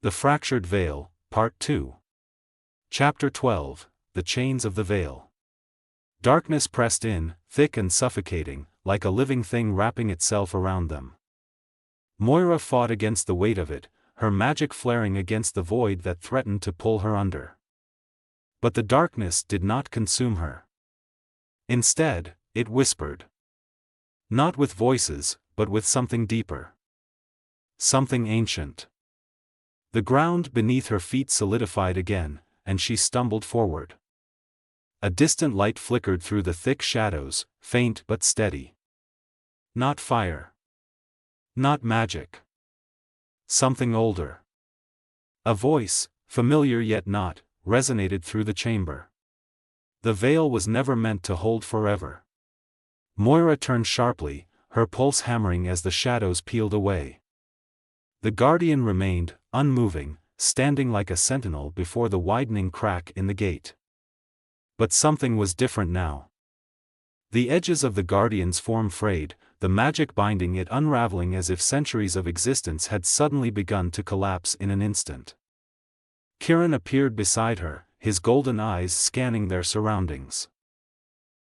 The Fractured Veil, Part 2. Chapter 12, The Chains of the Veil. Darkness pressed in, thick and suffocating, like a living thing wrapping itself around them. Moira fought against the weight of it, her magic flaring against the void that threatened to pull her under. But the darkness did not consume her. Instead, it whispered. Not with voices, but with something deeper. Something ancient. The ground beneath her feet solidified again, and she stumbled forward. A distant light flickered through the thick shadows, faint but steady. Not fire. Not magic. Something older. A voice, familiar yet not, resonated through the chamber. The veil was never meant to hold forever. Moira turned sharply, her pulse hammering as the shadows peeled away. The guardian remained, unmoving, standing like a sentinel before the widening crack in the gate. But something was different now. The edges of the guardian's form frayed, the magic binding it unraveling as if centuries of existence had suddenly begun to collapse in an instant. Ciaran appeared beside her, his golden eyes scanning their surroundings.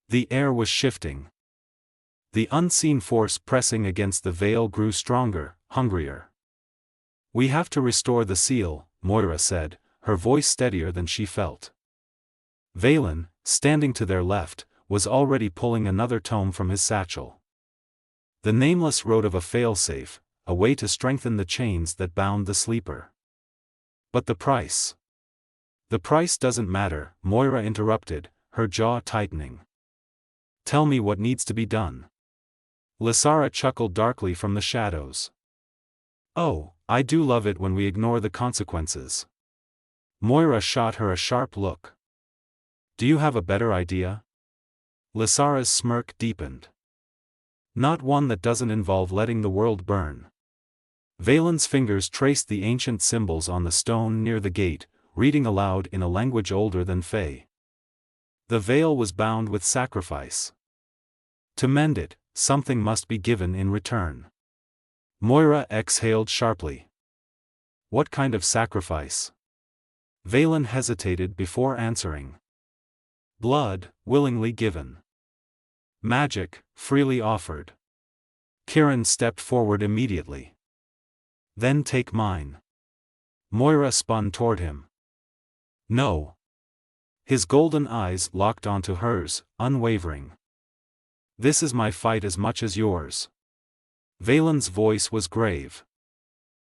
The air was shifting. The unseen force pressing against the veil grew stronger, hungrier. "We have to restore the seal," Moira said, her voice steadier than she felt. Valen, standing to their left, was already pulling another tome from his satchel. The nameless wrote of a failsafe, a way to strengthen the chains that bound the sleeper. But the price? The price doesn't matter, Moira interrupted, her jaw tightening. Tell me what needs to be done. Lysara chuckled darkly from the shadows. Oh, I do love it when we ignore the consequences. Moira shot her a sharp look. Do you have a better idea? Lysara's smirk deepened. Not one that doesn't involve letting the world burn. Valen's fingers traced the ancient symbols on the stone near the gate, reading aloud in a language older than Fae. The veil was bound with sacrifice. To mend it, something must be given in return. Moira exhaled sharply. What kind of sacrifice? Valen hesitated before answering. Blood, willingly given. Magic, freely offered. Ciaran stepped forward immediately. Then take mine. Moira spun toward him. No. His golden eyes locked onto hers, unwavering. This is my fight as much as yours. Valen's voice was grave.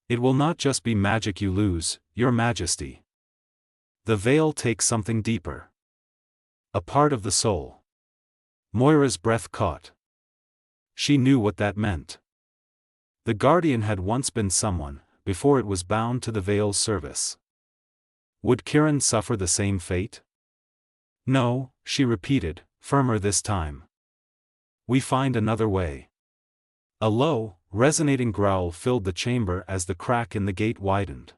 It will not just be magic you lose, your majesty. The veil takes something deeper. A part of the soul. Moira's breath caught. She knew what that meant. The guardian had once been someone, before it was bound to the veil's service. Would Ciaran suffer the same fate? No, she repeated, firmer this time. We find another way. A low, resonating growl filled the chamber as the crack in the gate widened.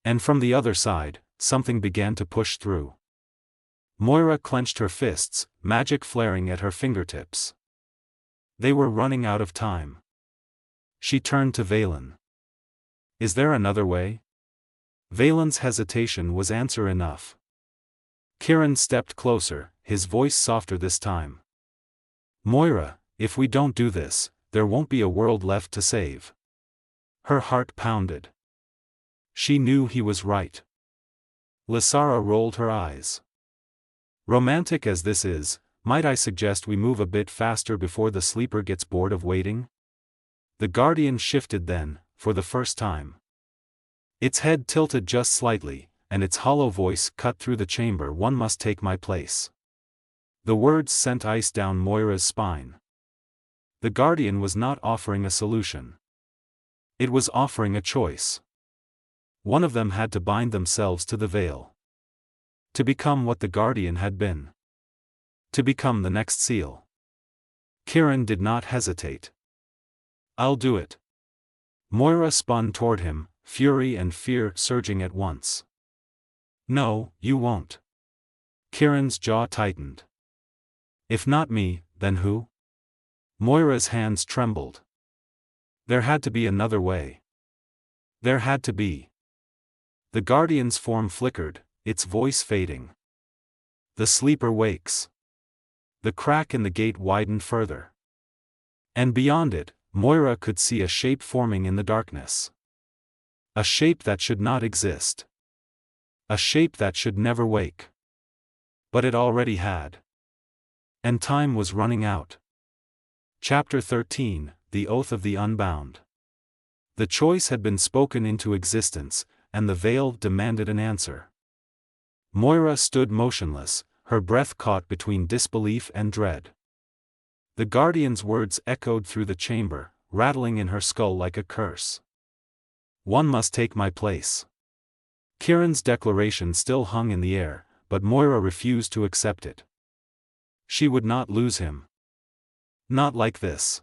And from the other side, something began to push through. Moira clenched her fists, magic flaring at her fingertips. They were running out of time. She turned to Valen. Is there another way? Valen's hesitation was answer enough. Ciaran stepped closer, his voice softer this time. Moira, if we don't do this, there won't be a world left to save. Her heart pounded. She knew he was right. Lysara rolled her eyes. Romantic as this is, might I suggest we move a bit faster before the sleeper gets bored of waiting? The guardian shifted then, for the first time. Its head tilted just slightly, and its hollow voice cut through the chamber. One must take my place. The words sent ice down Moira's spine. The guardian was not offering a solution. It was offering a choice. One of them had to bind themselves to the veil. To become what the guardian had been. To become the next seal. Ciaran did not hesitate. I'll do it. Moira spun toward him, fury and fear surging at once. No, you won't. Ciaran's jaw tightened. If not me, then who? Moira's hands trembled. There had to be another way. There had to be. The guardian's form flickered, its voice fading. The sleeper wakes. The crack in the gate widened further. And beyond it, Moira could see a shape forming in the darkness. A shape that should not exist. A shape that should never wake. But it already had. And time was running out. Chapter 13, The Oath of the Unbound. The choice had been spoken into existence, and the veil demanded an answer. Moira stood motionless, her breath caught between disbelief and dread. The guardian's words echoed through the chamber, rattling in her skull like a curse. One must take my place. Ciaran's declaration still hung in the air, but Moira refused to accept it. She would not lose him. Not like this.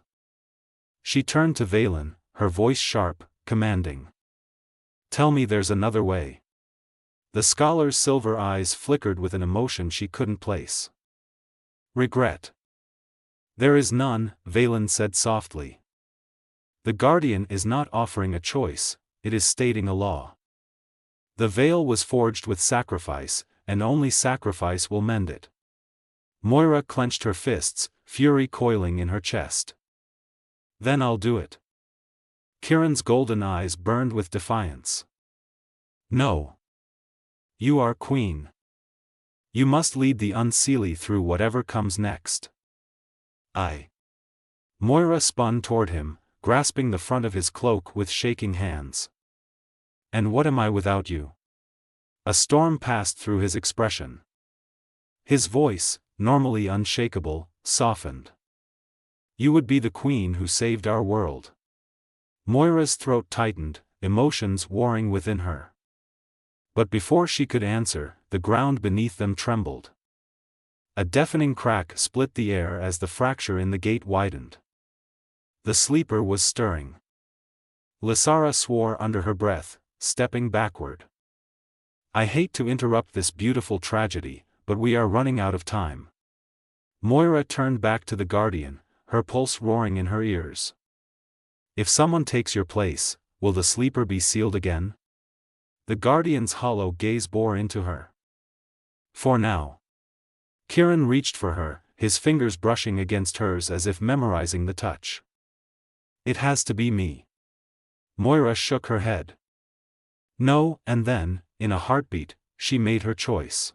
She turned to Valen, her voice sharp, commanding. Tell me there's another way. The scholar's silver eyes flickered with an emotion she couldn't place. Regret. There is none, Valen said softly. The guardian is not offering a choice, it is stating a law. The veil was forged with sacrifice, and only sacrifice will mend it. Moira clenched her fists, fury coiling in her chest. Then I'll do it. Ciaran's golden eyes burned with defiance. No. You are queen. You must lead the Unseelie through whatever comes next. Moira spun toward him, grasping the front of his cloak with shaking hands. And what am I without you? A storm passed through his expression. His voice, normally unshakable, softened. You would be the queen who saved our world. Moira's throat tightened, emotions warring within her. But before she could answer, the ground beneath them trembled. A deafening crack split the air as the fracture in the gate widened. The sleeper was stirring. Lysara swore under her breath, stepping backward. I hate to interrupt this beautiful tragedy, but we are running out of time. Moira turned back to the guardian, her pulse roaring in her ears. If someone takes your place, will the sleeper be sealed again? The guardian's hollow gaze bore into her. For now. Ciaran reached for her, his fingers brushing against hers as if memorizing the touch. It has to be me. Moira shook her head. No, and then, in a heartbeat, she made her choice.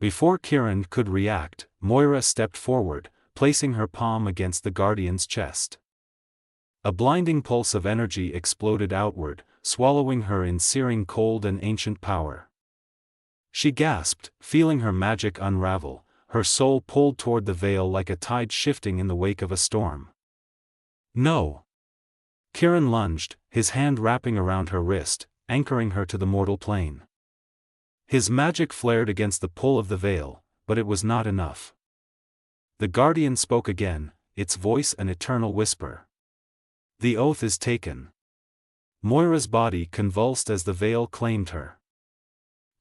Before Ciaran could react, Moira stepped forward, placing her palm against the guardian's chest. A blinding pulse of energy exploded outward, swallowing her in searing cold and ancient power. She gasped, feeling her magic unravel, her soul pulled toward the veil like a tide shifting in the wake of a storm. No! Ciaran lunged, his hand wrapping around her wrist, anchoring her to the mortal plane. His magic flared against the pull of the veil, but it was not enough. The guardian spoke again, its voice an eternal whisper. The oath is taken. Moira's body convulsed as the veil claimed her.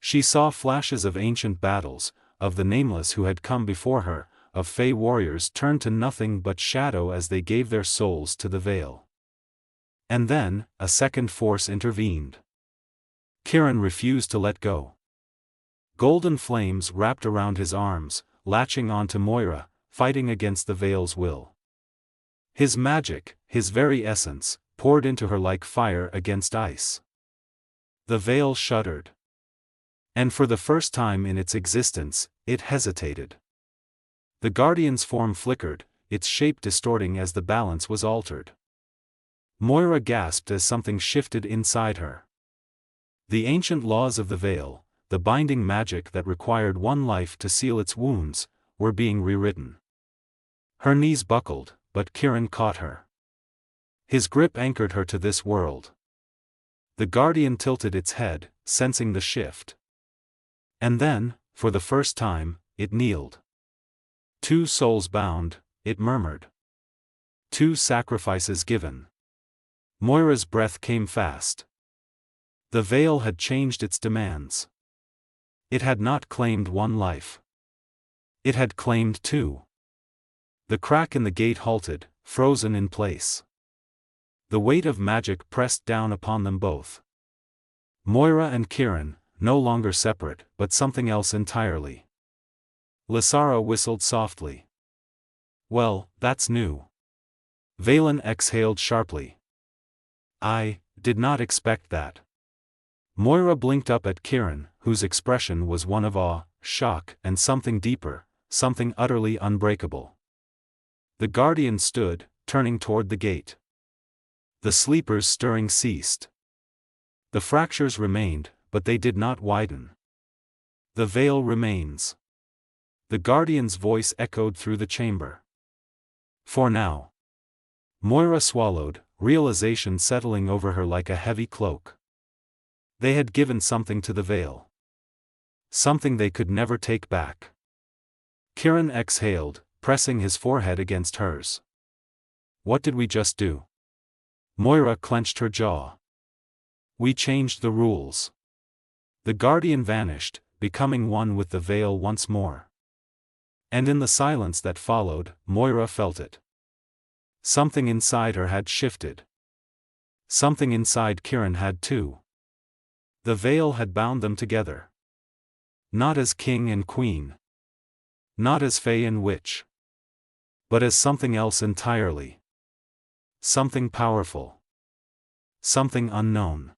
She saw flashes of ancient battles, of the nameless who had come before her, of Fae warriors turned to nothing but shadow as they gave their souls to the veil. And then, a second force intervened. Ciaran refused to let go. Golden flames wrapped around his arms, latching onto Moira, fighting against the veil's will. His magic, his very essence, poured into her like fire against ice. The veil shuddered. And for the first time in its existence, it hesitated. The guardian's form flickered, its shape distorting as the balance was altered. Moira gasped as something shifted inside her. The ancient laws of the veil, the binding magic that required one life to seal its wounds, were being rewritten. Her knees buckled, but Ciaran caught her. His grip anchored her to this world. The guardian tilted its head, sensing the shift. And then, for the first time, it kneeled. 2 souls bound, it murmured. 2 sacrifices given. Moira's breath came fast. The veil had changed its demands. It had not claimed 1 life. It had claimed 2. The crack in the gate halted, frozen in place. The weight of magic pressed down upon them both. Moira and Ciaran, no longer separate, but something else entirely. Lysara whistled softly. Well, that's new. Valen exhaled sharply. I did not expect that. Moira blinked up at Ciaran, whose expression was one of awe, shock, and something deeper, something utterly unbreakable. The guardian stood, turning toward the gate. The sleeper's stirring ceased. The fractures remained, but they did not widen. The veil remains. The guardian's voice echoed through the chamber. For now. Moira swallowed, realization settling over her like a heavy cloak. They had given something to the veil. Something they could never take back. Ciaran exhaled, pressing his forehead against hers. What did we just do? Moira clenched her jaw. We changed the rules. The guardian vanished, becoming one with the veil once more. And in the silence that followed, Moira felt it. Something inside her had shifted. Something inside Ciaran had too. The veil had bound them together. Not as king and queen. Not as fae and witch. But as something else entirely. Something powerful. Something unknown.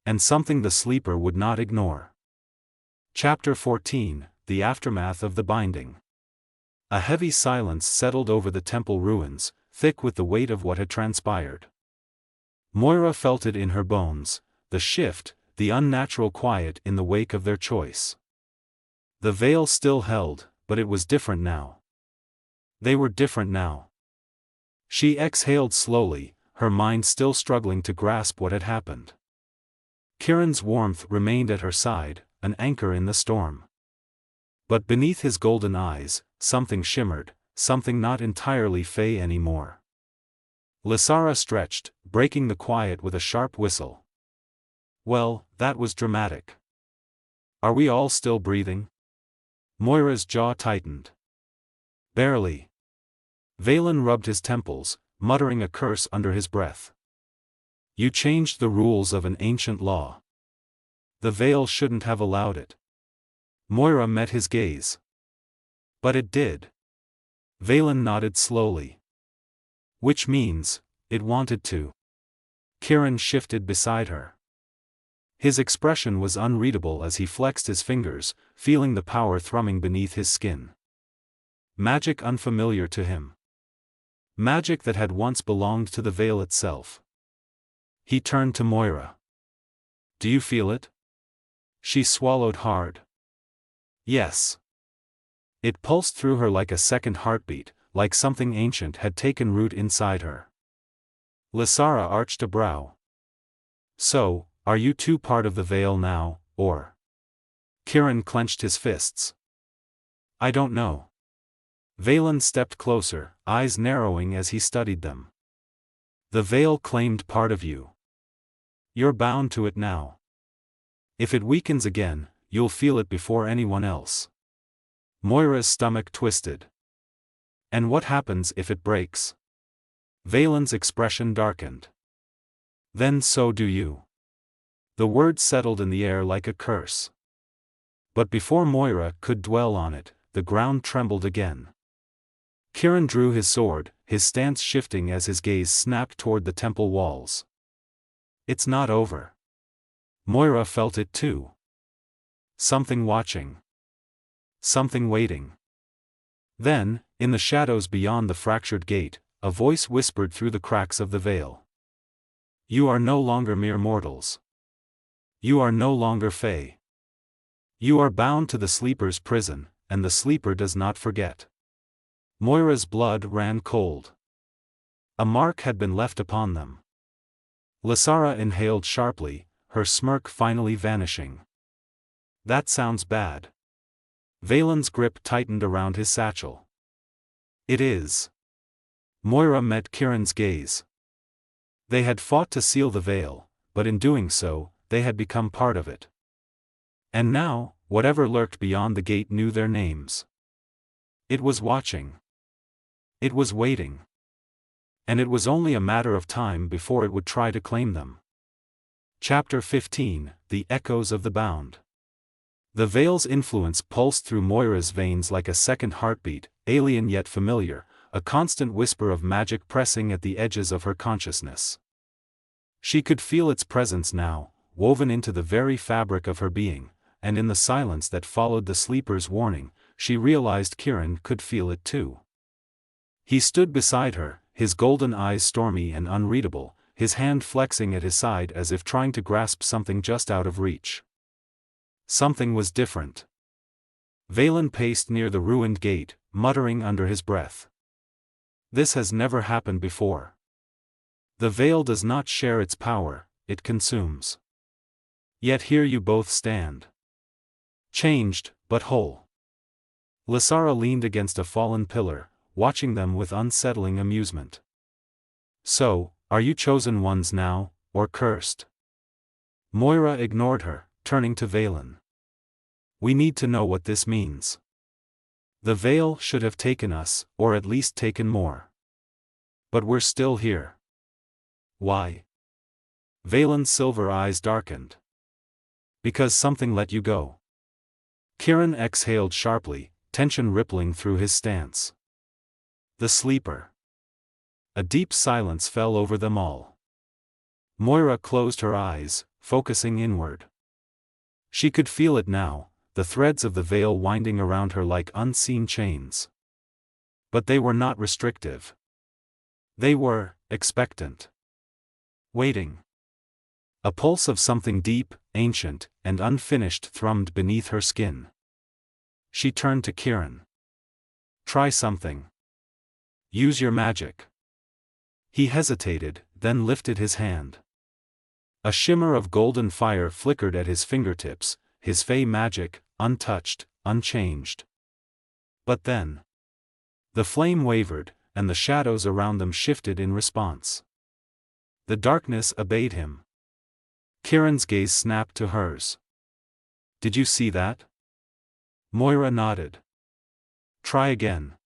And something the sleeper would not ignore. Chapter 14, The Aftermath of the Binding. A heavy silence settled over the temple ruins, thick with the weight of what had transpired. Moira felt it in her bones, the shift, the unnatural quiet in the wake of their choice. The veil still held, but it was different now. They were different now. She exhaled slowly, her mind still struggling to grasp what had happened. Ciaran's warmth remained at her side, an anchor in the storm. But beneath his golden eyes, something shimmered, something not entirely fae anymore. Lysara stretched, breaking the quiet with a sharp whistle. Well, that was dramatic. Are we all still breathing? Moira's jaw tightened. Barely. Valen rubbed his temples, muttering a curse under his breath. You changed the rules of an ancient law. The veil shouldn't have allowed it. Moira met his gaze. But it did. Valen nodded slowly. Which means, it wanted to. Ciaran shifted beside her. His expression was unreadable as he flexed his fingers, feeling the power thrumming beneath his skin. Magic unfamiliar to him. Magic that had once belonged to the veil itself. He turned to Moira. Do you feel it? She swallowed hard. Yes. It pulsed through her like a second heartbeat, like something ancient had taken root inside her. Lysara arched a brow. So, are you too part of the veil now, or? Ciaran clenched his fists. I don't know. Valen stepped closer, eyes narrowing as he studied them. The veil claimed part of you. You're bound to it now. If it weakens again, you'll feel it before anyone else. Moira's stomach twisted. And what happens if it breaks? Valen's expression darkened. Then so do you. The word settled in the air like a curse. But before Moira could dwell on it, the ground trembled again. Ciaran drew his sword, his stance shifting as his gaze snapped toward the temple walls. It's not over. Moira felt it too. Something watching. Something waiting. Then, in the shadows beyond the fractured gate, a voice whispered through the cracks of the veil. You are no longer mere mortals. You are no longer fae. You are bound to the sleeper's prison, and the sleeper does not forget. Moira's blood ran cold. A mark had been left upon them. Lysara inhaled sharply, her smirk finally vanishing. That sounds bad. Valen's grip tightened around his satchel. It is. Moira met Ciaran's gaze. They had fought to seal the veil, but in doing so, they had become part of it. And now, whatever lurked beyond the gate knew their names. It was watching. It was waiting. And it was only a matter of time before it would try to claim them. Chapter 15, The Echoes of the Bound. The veil's influence pulsed through Moira's veins like a second heartbeat, alien yet familiar, a constant whisper of magic pressing at the edges of her consciousness. She could feel its presence now, woven into the very fabric of her being, and in the silence that followed the sleeper's warning, she realized Ciaran could feel it too. He stood beside her, his golden eyes stormy and unreadable, his hand flexing at his side as if trying to grasp something just out of reach. Something was different. Valen paced near the ruined gate, muttering under his breath. This has never happened before. The veil does not share its power, it consumes. Yet here you both stand. Changed, but whole. Lysara leaned against a fallen pillar, watching them with unsettling amusement. So, are you chosen ones now, or cursed? Moira ignored her, turning to Valen. We need to know what this means. The veil should have taken us, or at least taken more. But we're still here. Why? Valen's silver eyes darkened. Because something let you go. Ciaran exhaled sharply, tension rippling through his stance. The sleeper. A deep silence fell over them all. Moira closed her eyes, focusing inward. She could feel it now, the threads of the veil winding around her like unseen chains. But they were not restrictive. They were expectant. Waiting. A pulse of something deep, ancient, and unfinished thrummed beneath her skin. She turned to Ciaran. Try something. Use your magic. He hesitated, then lifted his hand. A shimmer of golden fire flickered at his fingertips, his Fae magic, untouched, unchanged. But then, the flame wavered, and the shadows around them shifted in response. The darkness obeyed him. Ciaran's gaze snapped to hers. Did you see that? Moira nodded. Try again.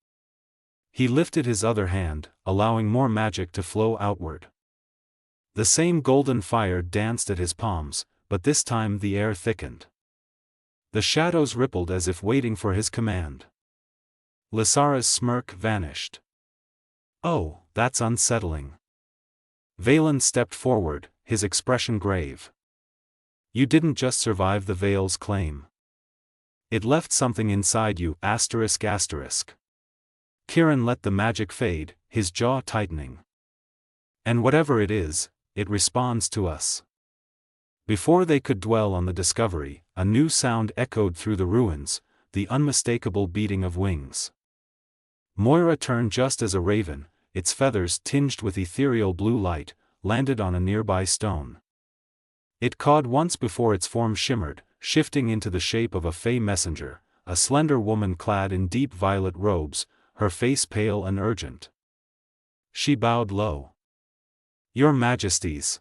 He lifted his other hand, allowing more magic to flow outward. The same golden fire danced at his palms, but this time the air thickened. The shadows rippled as if waiting for his command. Lysara's smirk vanished. Oh, that's unsettling. Valen stepped forward, his expression grave. You didn't just survive the veil's claim. It left something inside you, ***. Ciaran let the magic fade, his jaw tightening. And whatever it is, it responds to us. Before they could dwell on the discovery, a new sound echoed through the ruins, the unmistakable beating of wings. Moira turned just as a raven, its feathers tinged with ethereal blue light, landed on a nearby stone. It cawed once before its form shimmered, shifting into the shape of a Fae messenger, a slender woman clad in deep violet robes, her face pale and urgent. She bowed low. Your Majesties.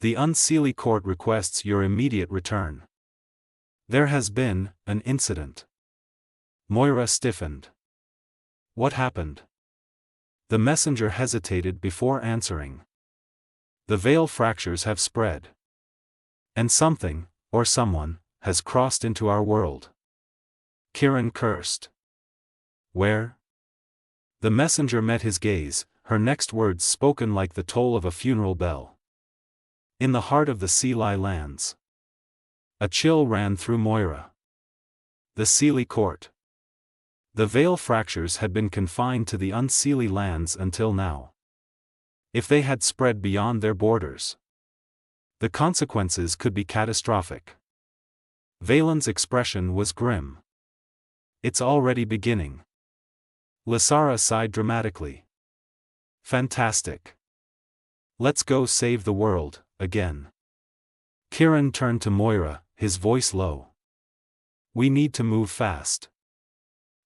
The Unseelie court requests your immediate return. There has been an incident. Moira stiffened. What happened? The messenger hesitated before answering. The veil fractures have spread. And something, or someone, has crossed into our world. Ciaran cursed. Where? The messenger met his gaze, her next words spoken like the toll of a funeral bell. In the heart of the Seelie lands. A chill ran through Moira. The Seelie court. The veil fractures had been confined to the Unseelie lands until now. If they had spread beyond their borders, the consequences could be catastrophic. Valen's expression was grim. It's already beginning. Lysara sighed dramatically. Fantastic. Let's go save the world, again. Ciaran turned to Moira, his voice low. We need to move fast.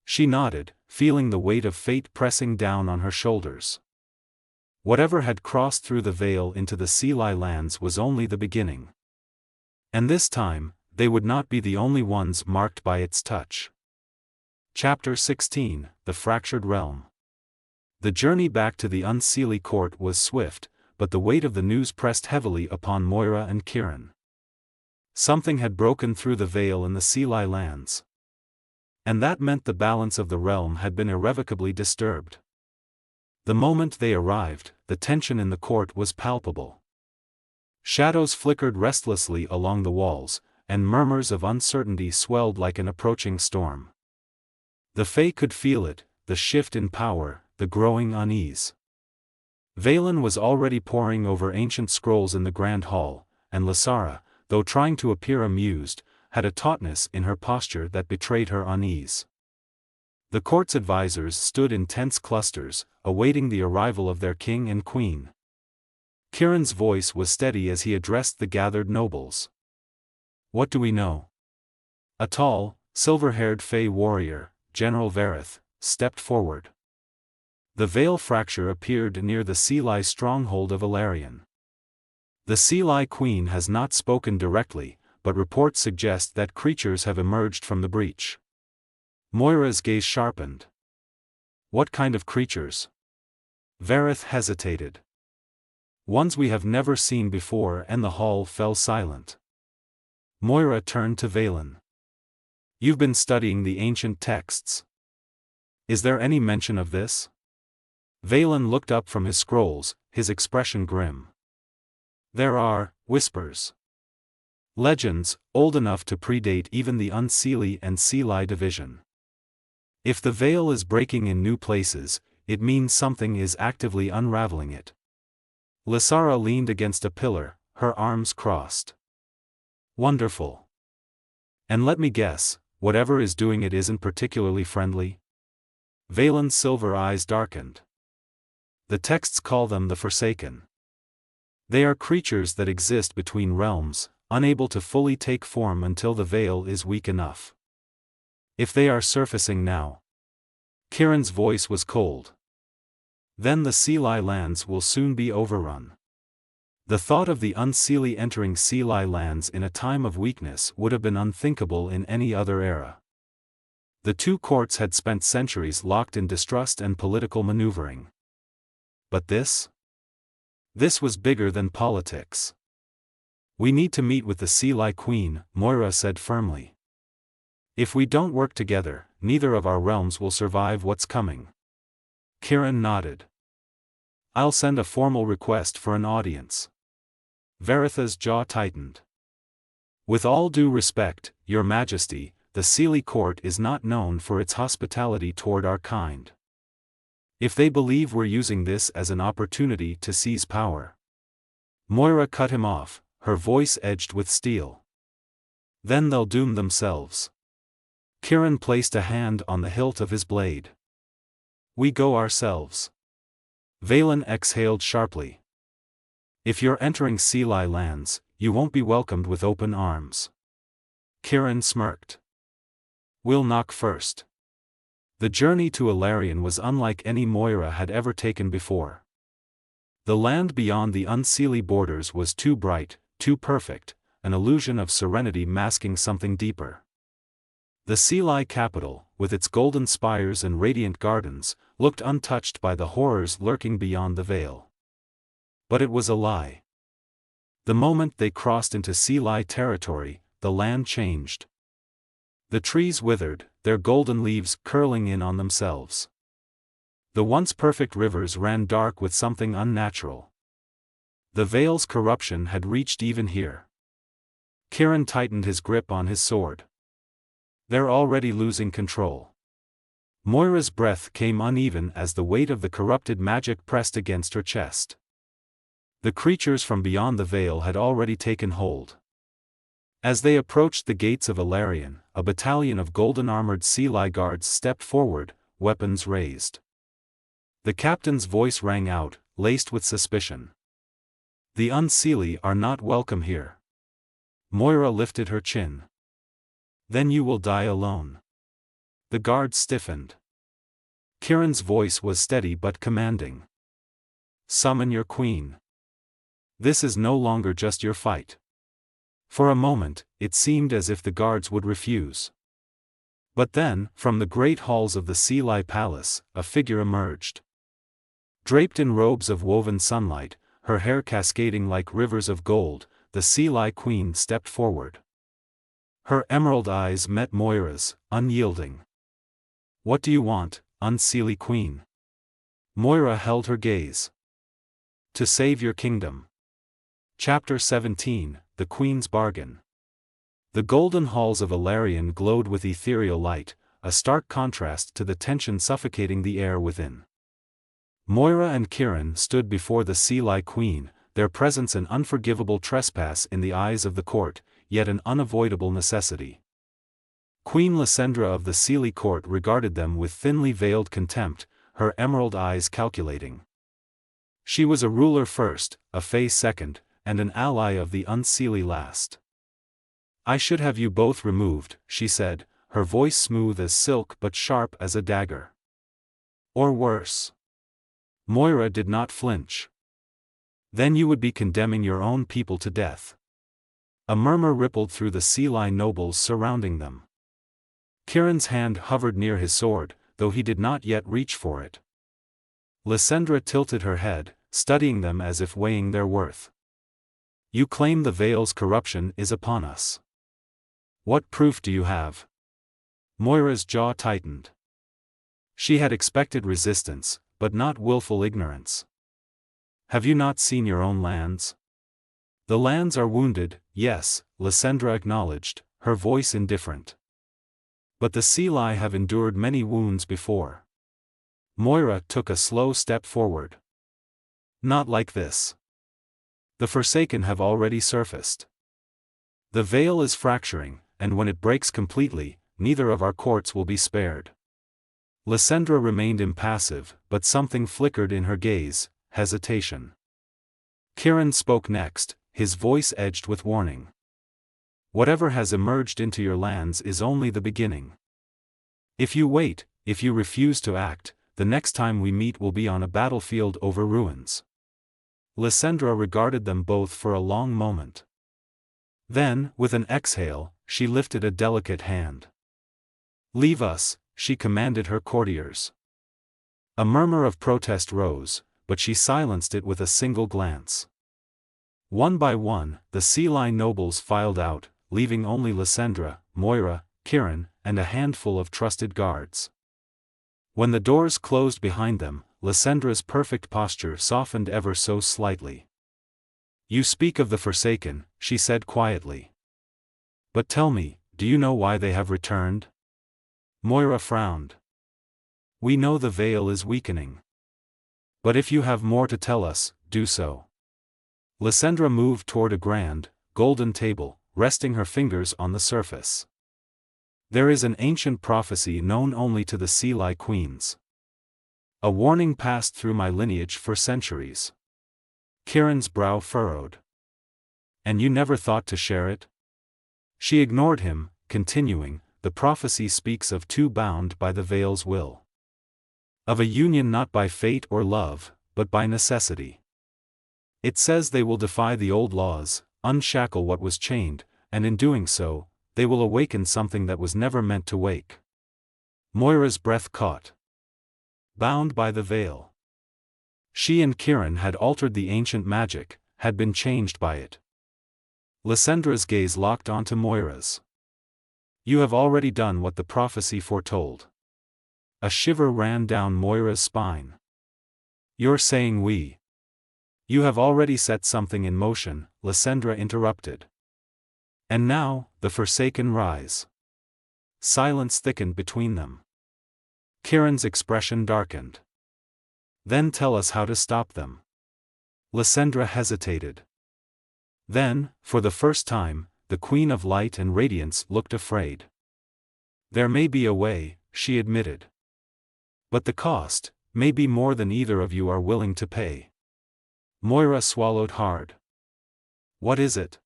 She nodded, feeling the weight of fate pressing down on her shoulders. Whatever had crossed through the veil into the Seelie lands was only the beginning. And this time, they would not be the only ones marked by its touch. Chapter 16, The Fractured Realm. The journey back to the Unseelie court was swift, but the weight of the news pressed heavily upon Moira and Ciaran. Something had broken through the veil in the Seelie lands. And that meant the balance of the realm had been irrevocably disturbed. The moment they arrived, the tension in the court was palpable. Shadows flickered restlessly along the walls, and murmurs of uncertainty swelled like an approaching storm. The Fae could feel it, the shift in power, the growing unease. Valen was already poring over ancient scrolls in the Grand Hall, and Lasara, though trying to appear amused, had a tautness in her posture that betrayed her unease. The court's advisors stood in tense clusters, awaiting the arrival of their king and queen. Ciaran's voice was steady as he addressed the gathered nobles. "What do we know?" A tall, silver-haired Fae warrior, General Vareth, stepped forward. The veil fracture appeared near the Seelie stronghold of Ilarion. The Seelie queen has not spoken directly, but reports suggest that creatures have emerged from the breach. Moira's gaze sharpened. "What kind of creatures?" Vareth hesitated. "Ones we have never seen before," and the hall fell silent. Moira turned to Valen. "You've been studying the ancient texts. Is there any mention of this?" Valen looked up from his scrolls, his expression grim. "There are whispers. Legends, old enough to predate even the Unseelie and Seelie division. If the veil is breaking in new places, it means something is actively unraveling it." Lasara leaned against a pillar, her arms crossed. "Wonderful. And let me guess, whatever is doing it isn't particularly friendly?" Valen's silver eyes darkened. "The texts call them the Forsaken. They are creatures that exist between realms, unable to fully take form until the veil is weak enough. If they are surfacing now..." Ciaran's voice was cold. "Then the Seelie lands will soon be overrun." The thought of the Unseelie entering Seelie lands in a time of weakness would have been unthinkable in any other era. The two courts had spent centuries locked in distrust and political maneuvering. But this? This was bigger than politics. "We need to meet with the Seelie Queen," Moira said firmly. "If we don't work together, neither of our realms will survive what's coming." Ciaran nodded. "I'll send a formal request for an audience." Varetha's jaw tightened. "With all due respect, Your Majesty, the Seelie court is not known for its hospitality toward our kind. If they believe we're using this as an opportunity to seize power..." Moira cut him off, her voice edged with steel. "Then they'll doom themselves." Ciaran placed a hand on the hilt of his blade. "We go ourselves." Valen exhaled sharply. "If you're entering Seelie lands, you won't be welcomed with open arms." Ciaran smirked. "We'll knock first." The journey to Ilarion was unlike any Moira had ever taken before. The land beyond the Unseelie borders was too bright, too perfect, an illusion of serenity masking something deeper. The Seelie capital, with its golden spires and radiant gardens, looked untouched by the horrors lurking beyond the veil. But it was a lie. The moment they crossed into Seelie territory, the land changed. The trees withered, their golden leaves curling in on themselves. The once perfect rivers ran dark with something unnatural. The veil's corruption had reached even here. Ciaran tightened his grip on his sword. "They're already losing control." Moira's breath came uneven as the weight of the corrupted magic pressed against her chest. The creatures from beyond the veil had already taken hold. As they approached the gates of Ilarion, a battalion of golden-armored Seelie guards stepped forward, weapons raised. The captain's voice rang out, laced with suspicion. "The Unseelie are not welcome here." Moira lifted her chin. "Then you will die alone." The guards stiffened. Ciaran's voice was steady but commanding. "Summon your queen. This is no longer just your fight." For a moment, it seemed as if the guards would refuse. But then, from the great halls of the Seelie palace, a figure emerged. Draped in robes of woven sunlight, her hair cascading like rivers of gold, the Seelie queen stepped forward. Her emerald eyes met Moira's, unyielding. "What do you want, Unseelie queen?" Moira held her gaze. "To save your kingdom." Chapter 17, The Queen's Bargain. The golden halls of Ilarion glowed with ethereal light, a stark contrast to the tension suffocating the air within. Moira and Ciaran stood before the Seelie queen, their presence an unforgivable trespass in the eyes of the court, yet an unavoidable necessity. Queen Lysandra of the Seelie court regarded them with thinly veiled contempt, her emerald eyes calculating. She was a ruler first, a Fae second, and an ally of the Unseelie last. "I should have you both removed," she said, her voice smooth as silk but sharp as a dagger. "Or worse." Moira did not flinch. "Then you would be condemning your own people to death." A murmur rippled through the Seelie nobles surrounding them. Ciaran's hand hovered near his sword, though he did not yet reach for it. Lysandra tilted her head, studying them as if weighing their worth. "You claim the Veil's corruption is upon us. What proof do you have?" Moira's jaw tightened. She had expected resistance, but not willful ignorance. "Have you not seen your own lands?" "The lands are wounded, yes," Lysandra acknowledged, her voice indifferent. "But the Seelie have endured many wounds before." Moira took a slow step forward. "Not like this. The Forsaken have already surfaced. The Veil is fracturing, and when it breaks completely, neither of our courts will be spared." Lysandra remained impassive, but something flickered in her gaze, hesitation. Ciaran spoke next, his voice edged with warning. "Whatever has emerged into your lands is only the beginning. If you wait, if you refuse to act, the next time we meet will be on a battlefield over ruins." Lysandra regarded them both for a long moment. Then, with an exhale, she lifted a delicate hand. "Leave us," she commanded her courtiers. A murmur of protest rose, but she silenced it with a single glance. One by one, the Seelie nobles filed out, leaving only Lysandra, Moira, Ciaran, and a handful of trusted guards. When the doors closed behind them, Lysandra's perfect posture softened ever so slightly. "You speak of the Forsaken," she said quietly. "But tell me, do you know why they have returned?" Moira frowned. "We know the Veil is weakening. But if you have more to tell us, do so." Lysandra moved toward a grand, golden table, resting her fingers on the surface. "There is an ancient prophecy known only to the Seelie queens. A warning passed through my lineage for centuries." Ciaran's brow furrowed. "And you never thought to share it?" She ignored him, continuing, "The prophecy speaks of two bound by the Veil's will. Of a union not by fate or love, but by necessity. It says they will defy the old laws, unshackle what was chained, and in doing so, they will awaken something that was never meant to wake." Moira's breath caught. Bound by the Veil. She and Ciaran had altered the ancient magic, had been changed by it. Lysandra's gaze locked onto Moira's. "You have already done what the prophecy foretold." A shiver ran down Moira's spine. "You're saying we?" "You have already set something in motion," Lysandra interrupted. "And now, the Forsaken rise." Silence thickened between them. Ciaran's expression darkened. "Then tell us how to stop them." Lysandra hesitated. Then, for the first time, the Queen of Light and Radiance looked afraid. "There may be a way," she admitted. "But the cost may be more than either of you are willing to pay." Moira swallowed hard. "What is it?"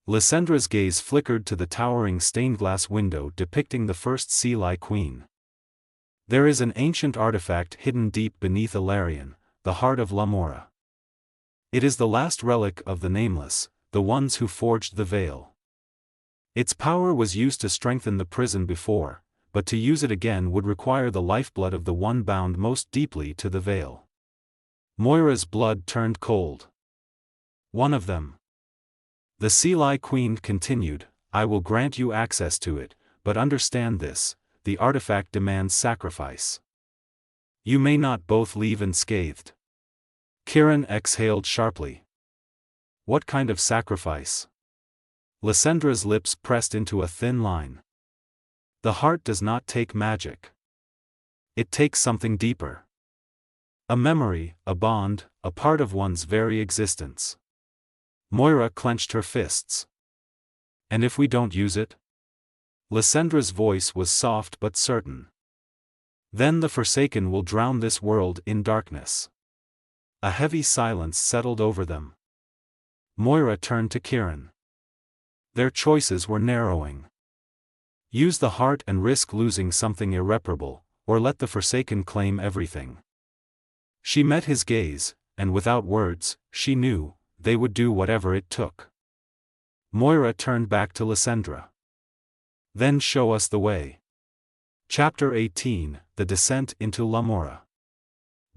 Lysandra's gaze flickered to the towering stained-glass window depicting the first Seelie queen. "There is an ancient artifact hidden deep beneath Ilarion, the Heart of Lumora. It is the last relic of the Nameless, the ones who forged the Veil. Its power was used to strengthen the prison before, but to use it again would require the lifeblood of the one bound most deeply to the Veil. Moira's blood turned cold. One of them. The Seelie Queen continued, I will grant you access to it, but understand this, the artifact demands sacrifice. You may not both leave unscathed. Ciaran exhaled sharply. What kind of sacrifice? Lysandra's lips pressed into a thin line. The heart does not take magic. It takes something deeper. A memory, a bond, a part of one's very existence. Moira clenched her fists. And if we don't use it? Lysandra's voice was soft but certain. Then the Forsaken will drown this world in darkness. A heavy silence settled over them. Moira turned to Ciaran. Their choices were narrowing. Use the heart and risk losing something irreparable, or let the Forsaken claim everything. She met his gaze, and without words, she knew, they would do whatever it took. Moira turned back to Lysandra. Then show us the way. Chapter 18, The Descent into Lumora.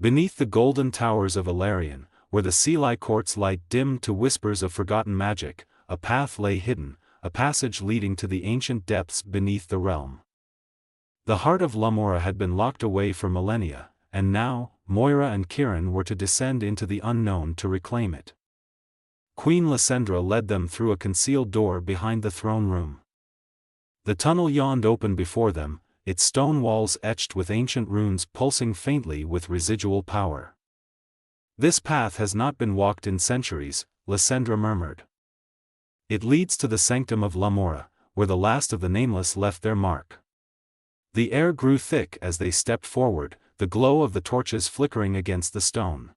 Beneath the golden towers of Ilarion, where the Seelie court's light dimmed to whispers of forgotten magic, a path lay hidden, a passage leading to the ancient depths beneath the realm. The Heart of Lumora had been locked away for millennia, and now, Moira and Ciaran were to descend into the unknown to reclaim it. Queen Lysandra led them through a concealed door behind the throne room. The tunnel yawned open before them, its stone walls etched with ancient runes pulsing faintly with residual power. This path has not been walked in centuries, Lysandra murmured. It leads to the sanctum of Lumora, where the last of the Nameless left their mark. The air grew thick as they stepped forward, the glow of the torches flickering against the stone.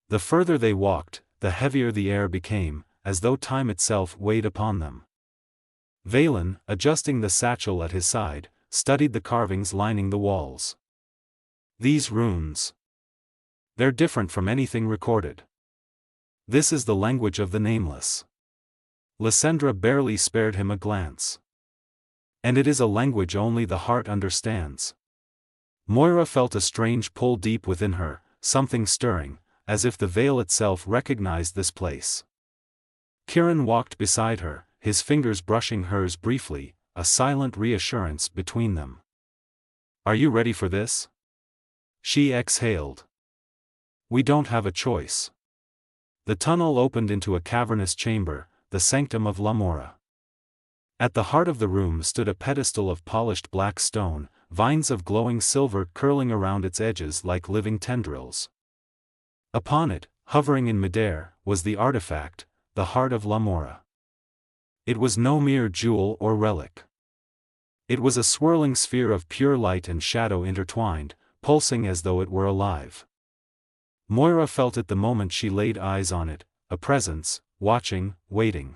The further they walked, the heavier the air became, as though time itself weighed upon them. Valen, adjusting the satchel at his side, studied the carvings lining the walls. These runes. They're different from anything recorded. This is the language of the Nameless. Lysandra barely spared him a glance. And it is a language only the heart understands. Moira felt a strange pull deep within her, something stirring, as if the veil itself recognized this place. Ciaran walked beside her, his fingers brushing hers briefly, a silent reassurance between them. Are you ready for this? She exhaled. We don't have a choice. The tunnel opened into a cavernous chamber, the sanctum of Lumora. At the heart of the room stood a pedestal of polished black stone, vines of glowing silver curling around its edges like living tendrils. Upon it, hovering in midair, was the artifact, the Heart of Lumora. It was no mere jewel or relic. It was a swirling sphere of pure light and shadow intertwined, pulsing as though it were alive. Moira felt it the moment she laid eyes on it, a presence, watching, waiting.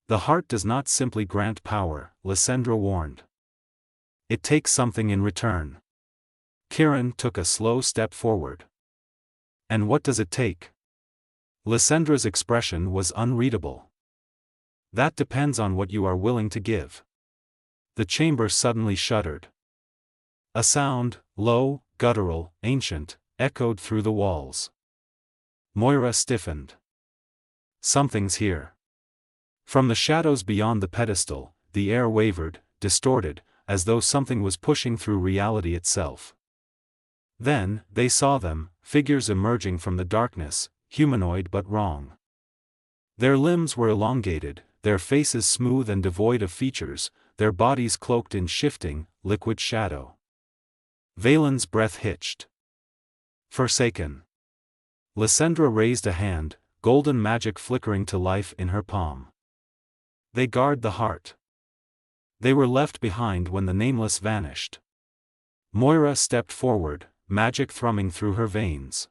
The heart does not simply grant power, Lysandra warned. It takes something in return. Ciaran took a slow step forward. And what does it take? Lysandra's expression was unreadable. That depends on what you are willing to give. The chamber suddenly shuddered. A sound, low, guttural, ancient, echoed through the walls. Moira stiffened. Something's here. From the shadows beyond the pedestal, the air wavered, distorted, as though something was pushing through reality itself. Then, they saw them, figures emerging from the darkness, humanoid but wrong. Their limbs were elongated, their faces smooth and devoid of features, their bodies cloaked in shifting, liquid shadow. Valen's breath hitched. Forsaken. Lysandra raised a hand, golden magic flickering to life in her palm. They guard the heart. They were left behind when the Nameless vanished. Moira stepped forward, magic thrumming through her veins.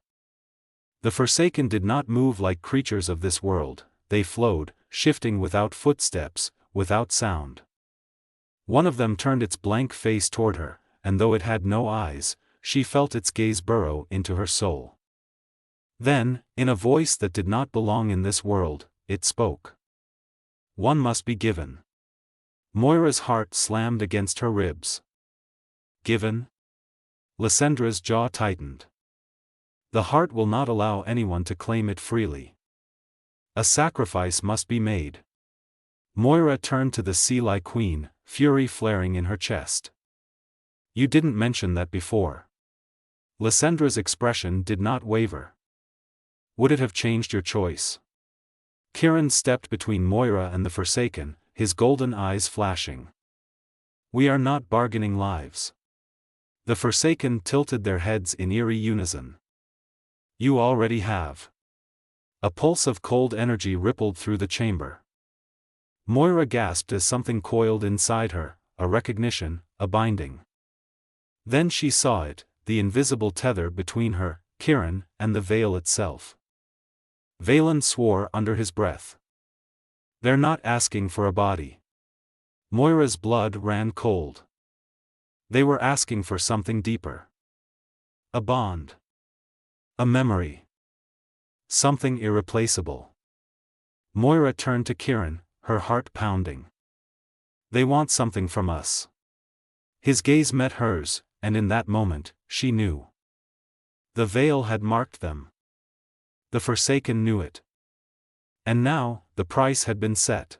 The Forsaken did not move like creatures of this world, they flowed, shifting without footsteps, without sound. One of them turned its blank face toward her, and though it had no eyes, she felt its gaze burrow into her soul. Then, in a voice that did not belong in this world, it spoke. One must be given. Moira's heart slammed against her ribs. Given? Lysandra's jaw tightened. The heart will not allow anyone to claim it freely. A sacrifice must be made. Moira turned to the Seelie Queen, fury flaring in her chest. You didn't mention that before. Lysandra's expression did not waver. Would it have changed your choice? Ciaran stepped between Moira and the Forsaken, his golden eyes flashing. We are not bargaining lives. The Forsaken tilted their heads in eerie unison. You already have. A pulse of cold energy rippled through the chamber. Moira gasped as something coiled inside her, a recognition, a binding. Then she saw it, the invisible tether between her, Ciaran, and the veil itself. Valen swore under his breath. They're not asking for a body. Moira's blood ran cold. They were asking for something deeper. A bond. A memory. Something irreplaceable. Moira turned to Ciaran, her heart pounding. They want something from us. His gaze met hers, and in that moment, she knew. The veil had marked them. The Forsaken knew it. And now, the price had been set.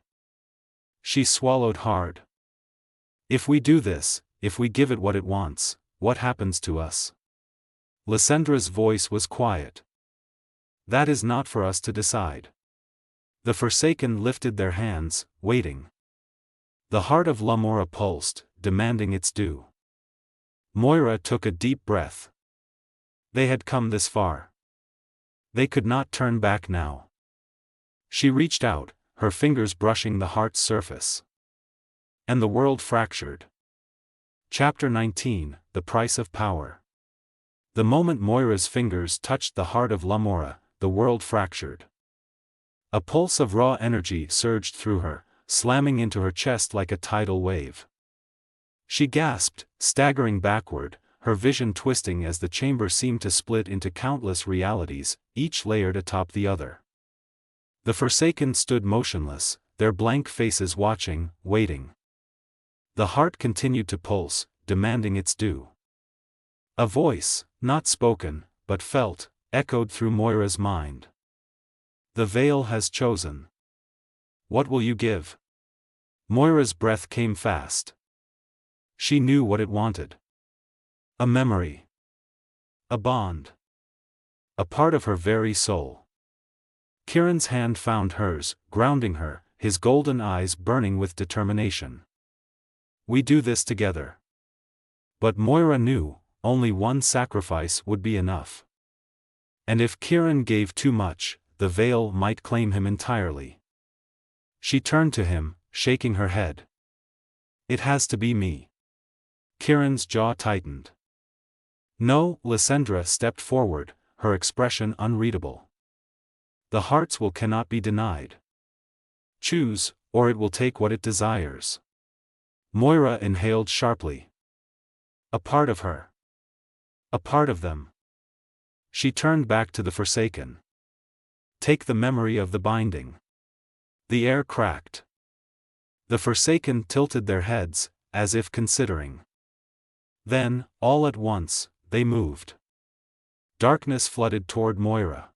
She swallowed hard. If we do this, if we give it what it wants, what happens to us? Lysandra's voice was quiet. That is not for us to decide. The Forsaken lifted their hands, waiting. The heart of Lumora pulsed, demanding its due. Moira took a deep breath. They had come this far. They could not turn back now. She reached out, her fingers brushing the heart's surface. And the world fractured. Chapter 19, The Price of Power. The moment Moira's fingers touched the heart of Lumora, the world fractured. A pulse of raw energy surged through her, slamming into her chest like a tidal wave. She gasped, staggering backward, her vision twisting as the chamber seemed to split into countless realities, each layered atop the other. The Forsaken stood motionless, their blank faces watching, waiting. The heart continued to pulse, demanding its due. A voice, not spoken, but felt, echoed through Moira's mind. The veil has chosen. What will you give? Moira's breath came fast. She knew what it wanted. A memory. A bond. A part of her very soul. Ciaran's hand found hers, grounding her, his golden eyes burning with determination. We do this together. But Moira knew, only one sacrifice would be enough. And if Ciaran gave too much, the veil might claim him entirely. She turned to him, shaking her head. It has to be me. Ciaran's jaw tightened. No, Lysandra stepped forward, her expression unreadable. The heart's will cannot be denied. Choose, or it will take what it desires. Moira inhaled sharply. A part of her. A part of them. She turned back to the Forsaken. Take the memory of the binding. The air cracked. The Forsaken tilted their heads, as if considering. Then, all at once, they moved. Darkness flooded toward Moira.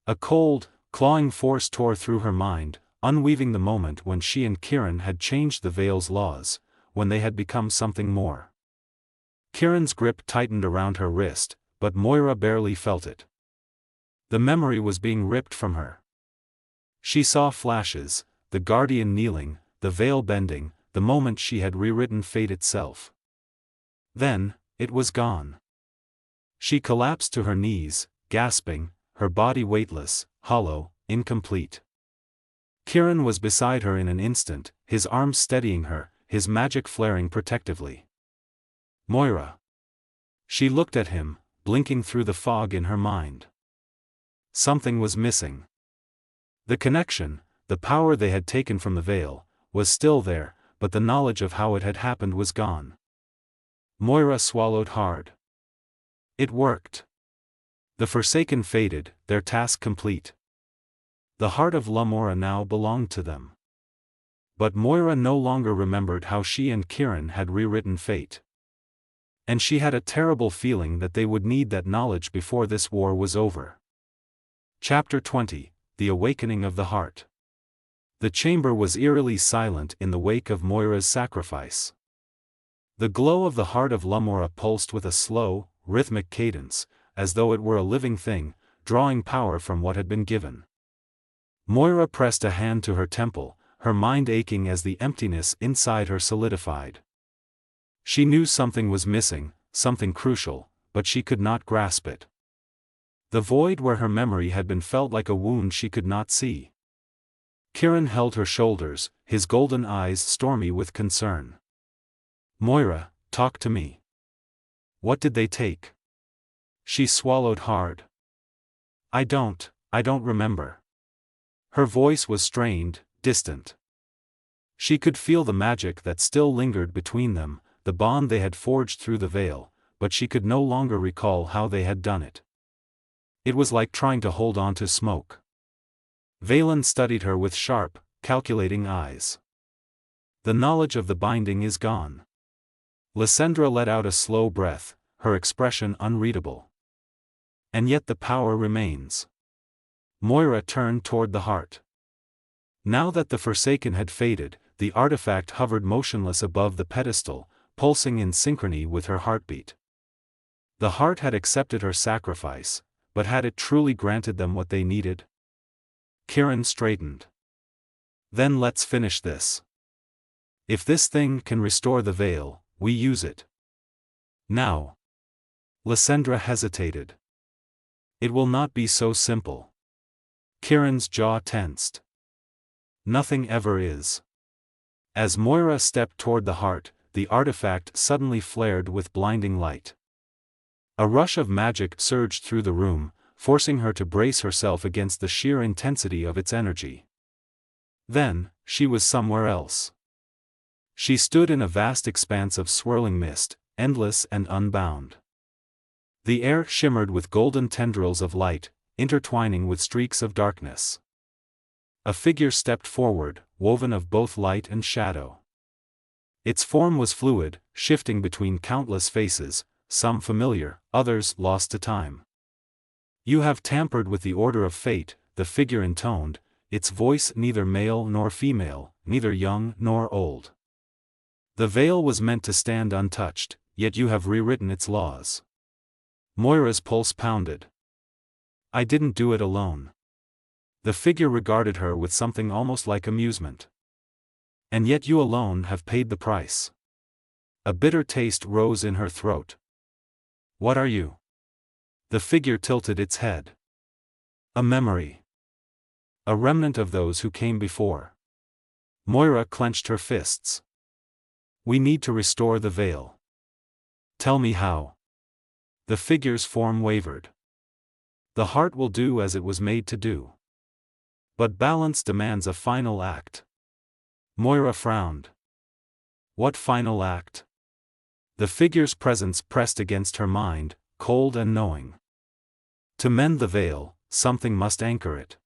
A cold, clawing force tore through her mind, unweaving the moment when she and Ciaran had changed the veil's laws, when they had become something more. Ciaran's grip tightened around her wrist, but Moira barely felt it. The memory was being ripped from her. She saw flashes, the guardian kneeling, the veil bending, the moment she had rewritten fate itself. Then, it was gone. She collapsed to her knees, gasping, her body weightless, hollow, incomplete. Ciaran was beside her in an instant, his arms steadying her, his magic flaring protectively. Moira. She looked at him, blinking through the fog in her mind. Something was missing. The connection, the power they had taken from the veil, was still there, but the knowledge of how it had happened was gone. Moira swallowed hard. It worked. The Forsaken faded, their task complete. The heart of Lumora now belonged to them. But Moira no longer remembered how she and Ciaran had rewritten fate. And she had a terrible feeling that they would need that knowledge before this war was over. Chapter 20, The Awakening of the Heart. The chamber was eerily silent in the wake of Moira's sacrifice. The glow of the Heart of Lumora pulsed with a slow, rhythmic cadence, as though it were a living thing, drawing power from what had been given. Moira pressed a hand to her temple, her mind aching as the emptiness inside her solidified. She knew something was missing, something crucial, but she could not grasp it. The void where her memory had been felt like a wound she could not see. Ciaran held her shoulders, his golden eyes stormy with concern. "Moira, talk to me. What did they take?" She swallowed hard. I don't remember." Her voice was strained, distant. She could feel the magic that still lingered between them, the bond they had forged through the veil, but she could no longer recall how they had done it. It was like trying to hold on to smoke. Valen studied her with sharp, calculating eyes. "The knowledge of the binding is gone." Lysandra let out a slow breath, her expression unreadable. "And yet the power remains." Moira turned toward the heart. Now that the Forsaken had faded, the artifact hovered motionless above the pedestal, pulsing in synchrony with her heartbeat. The heart had accepted her sacrifice, but had it truly granted them what they needed? Ciaran straightened. "Then let's finish this. If this thing can restore the veil, we use it. Now." Lysandra hesitated. "It will not be so simple." Ciaran's jaw tensed. "Nothing ever is." As Moira stepped toward the heart, the artifact suddenly flared with blinding light. A rush of magic surged through the room, forcing her to brace herself against the sheer intensity of its energy. Then, she was somewhere else. She stood in a vast expanse of swirling mist, endless and unbound. The air shimmered with golden tendrils of light, intertwining with streaks of darkness. A figure stepped forward, woven of both light and shadow. Its form was fluid, shifting between countless faces, some familiar, others lost to time. "You have tampered with the order of fate," the figure intoned, its voice neither male nor female, neither young nor old. "The veil was meant to stand untouched, yet you have rewritten its laws." Moira's pulse pounded. "I didn't do it alone." The figure regarded her with something almost like amusement. "And yet you alone have paid the price." A bitter taste rose in her throat. "What are you?" The figure tilted its head. "A memory. A remnant of those who came before." Moira clenched her fists. "We need to restore the veil." "Tell me how." The figure's form wavered. "The heart will do as it was made to do. But balance demands a final act." Moira frowned. "What final act?" The figure's presence pressed against her mind, cold and knowing. "To mend the veil, something must anchor it.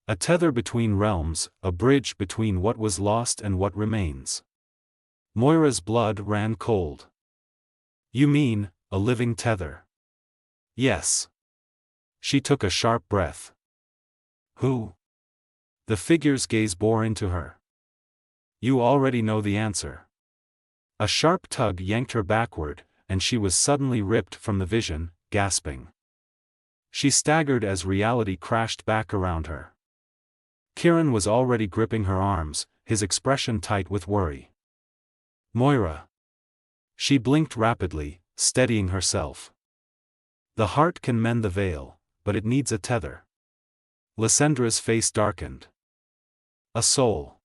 A tether between realms, a bridge between what was lost and what remains." Moira's blood ran cold. "You mean, a living tether?" "Yes." She took a sharp breath. "Who?" The figure's gaze bore into her. "You already know the answer." A sharp tug yanked her backward, and she was suddenly ripped from the vision, gasping. She staggered as reality crashed back around her. Ciaran was already gripping her arms, his expression tight with worry. "Moira." She blinked rapidly, steadying herself. "The heart can mend the veil, but it needs a tether." Lysandra's face darkened. "A soul."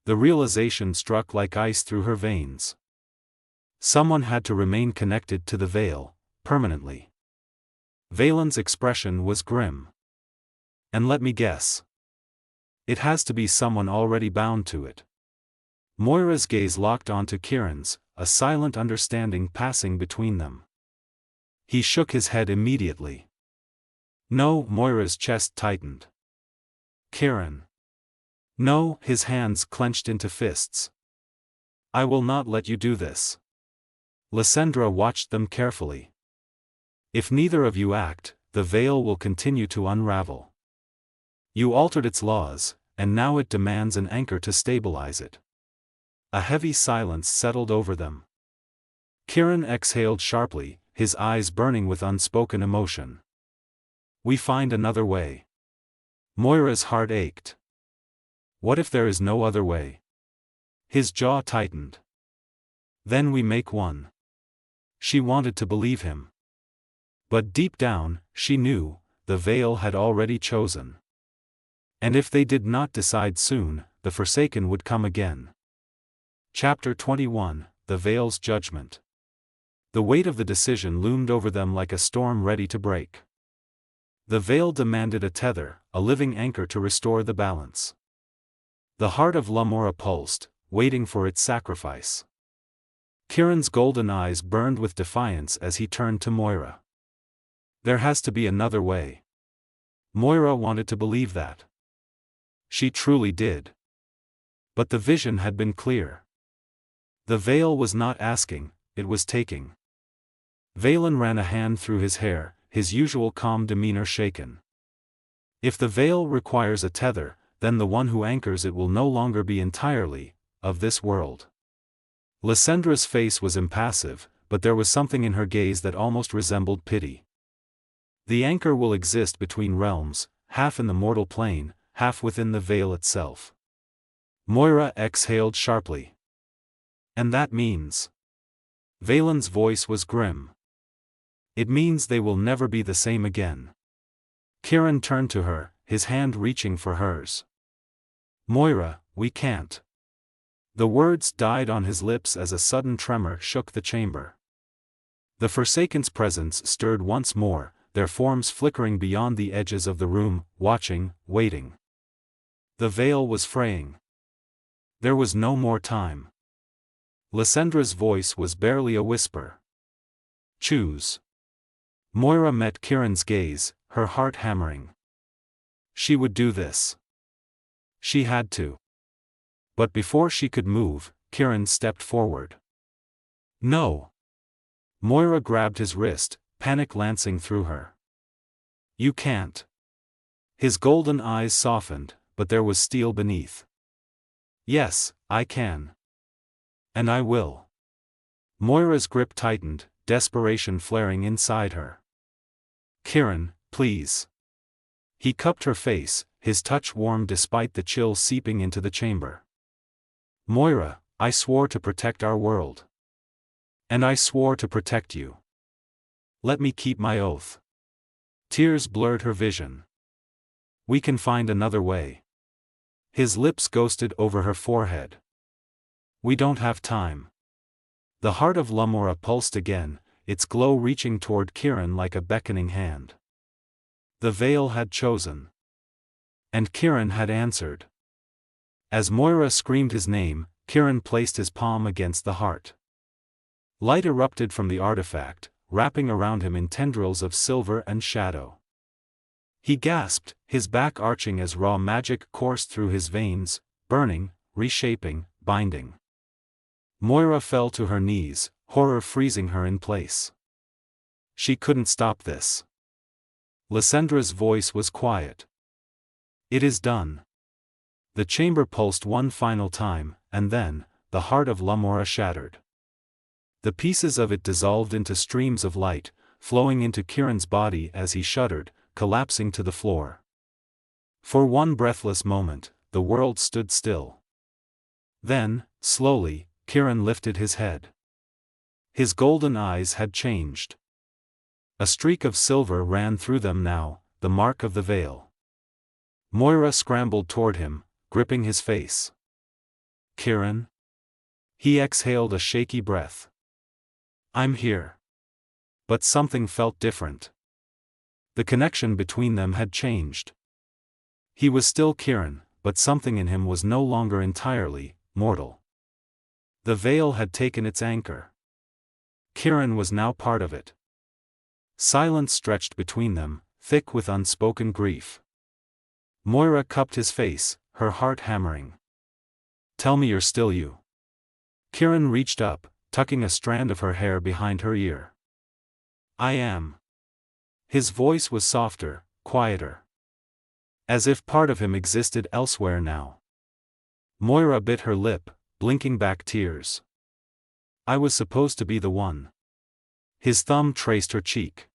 The realization struck like ice through her veins. Someone had to remain connected to the veil, permanently. Valen's expression was grim. "And let me guess. It has to be someone already bound to it." Moira's gaze locked onto Ciaran's, a silent understanding passing between them. He shook his head immediately. "No." Moira's chest tightened. "Ciaran." "No." His hands clenched into fists. "I will not let you do this." Lysandra watched them carefully. If neither of you act, the veil will continue to unravel. You altered its laws, and now it demands an anchor to stabilize it. A heavy silence settled over them. Ciaran exhaled sharply, his eyes burning with unspoken emotion. We find another way. Moira's heart ached. What if there is no other way? His jaw tightened. Then we make one. She wanted to believe him. But deep down, she knew, the veil had already chosen. And if they did not decide soon, the Forsaken would come again. Chapter 21, The Veil's Judgment. The weight of the decision loomed over them like a storm ready to break. The veil demanded a tether, a living anchor to restore the balance. The heart of Lumora pulsed, waiting for its sacrifice. Ciaran's golden eyes burned with defiance as he turned to Moira. There has to be another way. Moira wanted to believe that. She truly did. But the vision had been clear. The veil was not asking, it was taking. Valen ran a hand through his hair, his usual calm demeanor shaken. If the veil requires a tether, then the one who anchors it will no longer be entirely of this world. Lysandra's face was impassive, but there was something in her gaze that almost resembled pity. The anchor will exist between realms, half in the mortal plane, half within the veil itself. Moira exhaled sharply. And that means... Valen's voice was grim. It means they will never be the same again. Ciaran turned to her, his hand reaching for hers. Moira, we can't. The words died on his lips as a sudden tremor shook the chamber. The Forsaken's presence stirred once more, their forms flickering beyond the edges of the room, watching, waiting. The veil was fraying. There was no more time. Lysandra's voice was barely a whisper. Choose. Moira met Ciaran's gaze, her heart hammering. She would do this. She had to. But before she could move, Ciaran stepped forward. No. Moira grabbed his wrist, panic lancing through her. You can't. His golden eyes softened, but there was steel beneath. Yes, I can. And I will. Moira's grip tightened, desperation flaring inside her. Ciaran, please. He cupped her face, his touch warm despite the chill seeping into the chamber. Moira, I swore to protect our world. And I swore to protect you. Let me keep my oath. Tears blurred her vision. We can find another way. His lips ghosted over her forehead. We don't have time. The heart of Lumora pulsed again, its glow reaching toward Ciaran like a beckoning hand. The veil had chosen. And Ciaran had answered. As Moira screamed his name, Ciaran placed his palm against the heart. Light erupted from the artifact, wrapping around him in tendrils of silver and shadow. He gasped, his back arching as raw magic coursed through his veins, burning, reshaping, binding. Moira fell to her knees, horror freezing her in place. She couldn't stop this. Lysandra's voice was quiet. It is done. The chamber pulsed one final time, and then, the heart of Lumora shattered. The pieces of it dissolved into streams of light, flowing into Ciaran's body as he shuddered, collapsing to the floor. For one breathless moment, the world stood still. Then, slowly, Ciaran lifted his head. His golden eyes had changed. A streak of silver ran through them now, the mark of the veil. Moira scrambled toward him, gripping his face. Ciaran? He exhaled a shaky breath. I'm here. But something felt different. The connection between them had changed. He was still Ciaran, but something in him was no longer entirely mortal. The veil had taken its anchor. Ciaran was now part of it. Silence stretched between them, thick with unspoken grief. Moira cupped his face, her heart hammering. Tell me you're still you. Ciaran reached up, tucking a strand of her hair behind her ear. I am. His voice was softer, quieter. As if part of him existed elsewhere now. Moira bit her lip, blinking back tears. I was supposed to be the one. His thumb traced her cheek.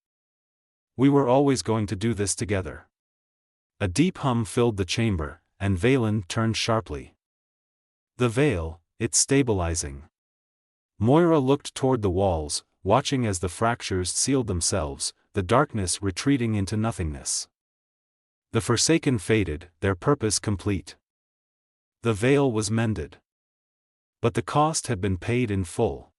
We were always going to do this together. A deep hum filled the chamber, and Valen turned sharply. The veil, it's stabilizing. Moira looked toward the walls, watching as the fractures sealed themselves, the darkness retreating into nothingness. The Forsaken faded, their purpose complete. The veil was mended. But the cost had been paid in full.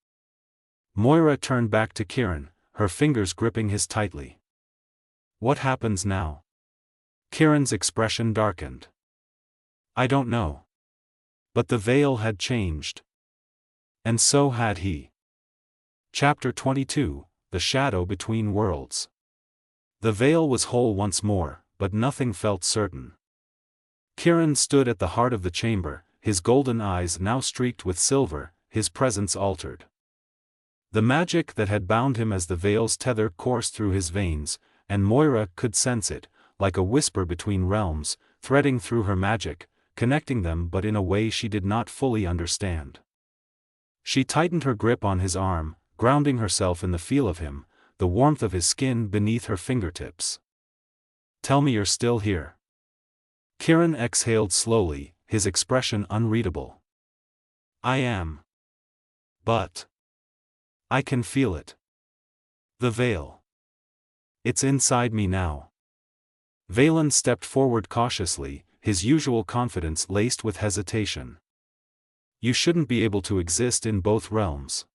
Moira turned back to Ciaran, her fingers gripping his tightly. What happens now? Ciaran's expression darkened. I don't know. But the veil had changed. And so had he. Chapter 22, The Shadow Between Worlds. The veil was whole once more, but nothing felt certain. Ciaran stood at the heart of the chamber, his golden eyes now streaked with silver, his presence altered. The magic that had bound him as the veil's tether coursed through his veins, and Moira could sense it, like a whisper between realms, threading through her magic, connecting them but in a way she did not fully understand. She tightened her grip on his arm, grounding herself in the feel of him, the warmth of his skin beneath her fingertips. Tell me you're still here. Ciaran exhaled slowly, his expression unreadable. I am. But I can feel it. The veil. It's inside me now. Valen stepped forward cautiously, his usual confidence laced with hesitation. You shouldn't be able to exist in both realms.